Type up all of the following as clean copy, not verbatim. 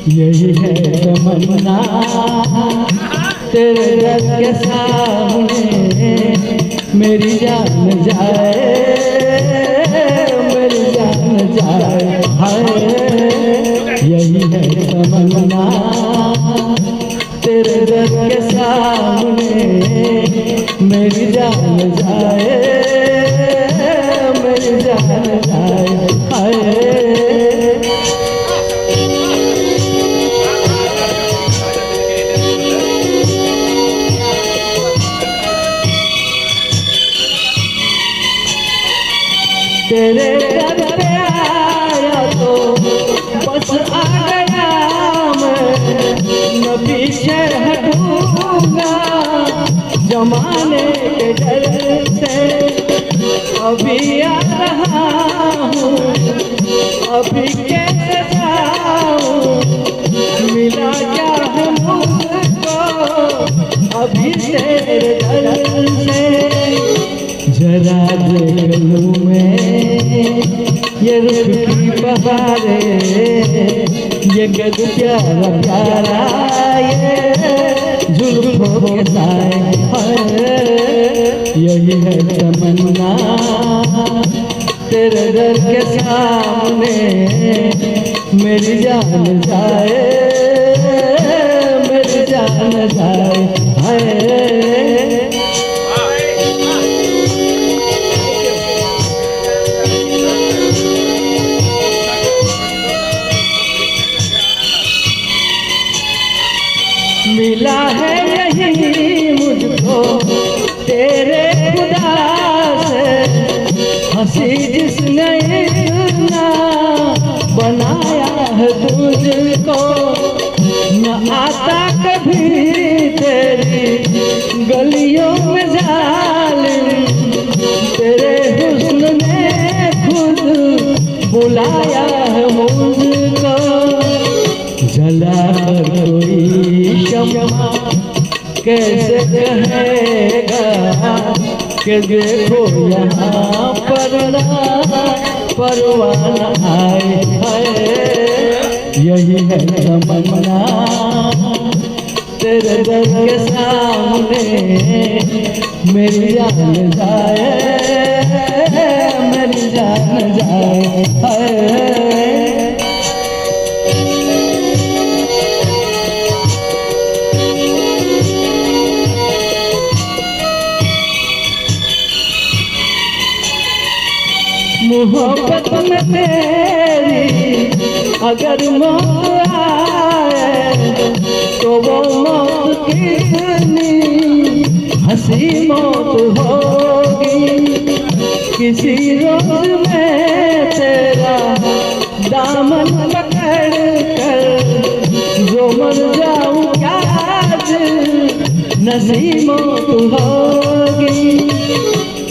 यही है तमन्ना तेरे दर के सामने मेरी जान जाए, मेरी जान जाए, हाय। यही है तमन्ना तेरे दर के सामने मेरी जान जाए, मेरी जान जाए, हाय। तेरे दर पे आया तो बस आ गया मैं, न पीछे हटूंगा जमाने के डर से। अभी आ रहा हूँ, अभी कैसे जाऊँ, मिला क्या है मुझको अभी तेरे दर से। जरा देख लूँ मैं ये रुख की बहारें, ये गद प्यारा प्यारा ये जुल्फों के साए, यही है तमन्ना तेरे दर के सामने मेरी जान जाए, मेरी जान जाए, हाय। मिला है यही मुझको तेरे खुदा से, हंसी जिसने इतना बनाया है तुझको। न आता कभी तेरी गलियों में जालिम, तेरे हुस्न ने खुद बुलाया है मुझको। जला कर कोई शम्मा कैसे कहेगा कि देखो यहाँ पर परवाना आए, है। यही है तमन्ना तेरे दर के सामने मेरी जान जाए, मेरी जान जाए, है। मोहब्बत में तेरी अगर मौत आए तो वो मौत कितनी हंसी मौत होगी। किसी रोज में तेरा दामन पकड़ कर जो मर जाऊं क्या आज नसी मौत होगी।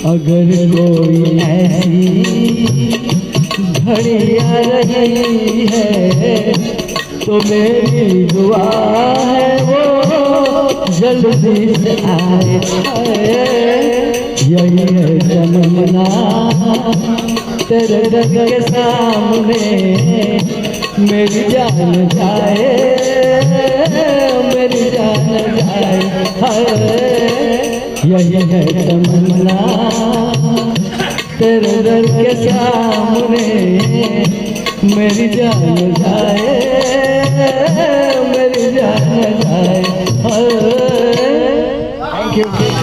अगर कोई ऐसी घड़ी आ रही है तो मेरी दुआ है वो जल्दी से आए, यही है तमन्ना तेरे दर के सामने मेरी जान जाए, मेरी जान जाए, यही है तमन्ना तेरे दर के सामने मेरी जान जाए, मेरी जान जाए। Thank you.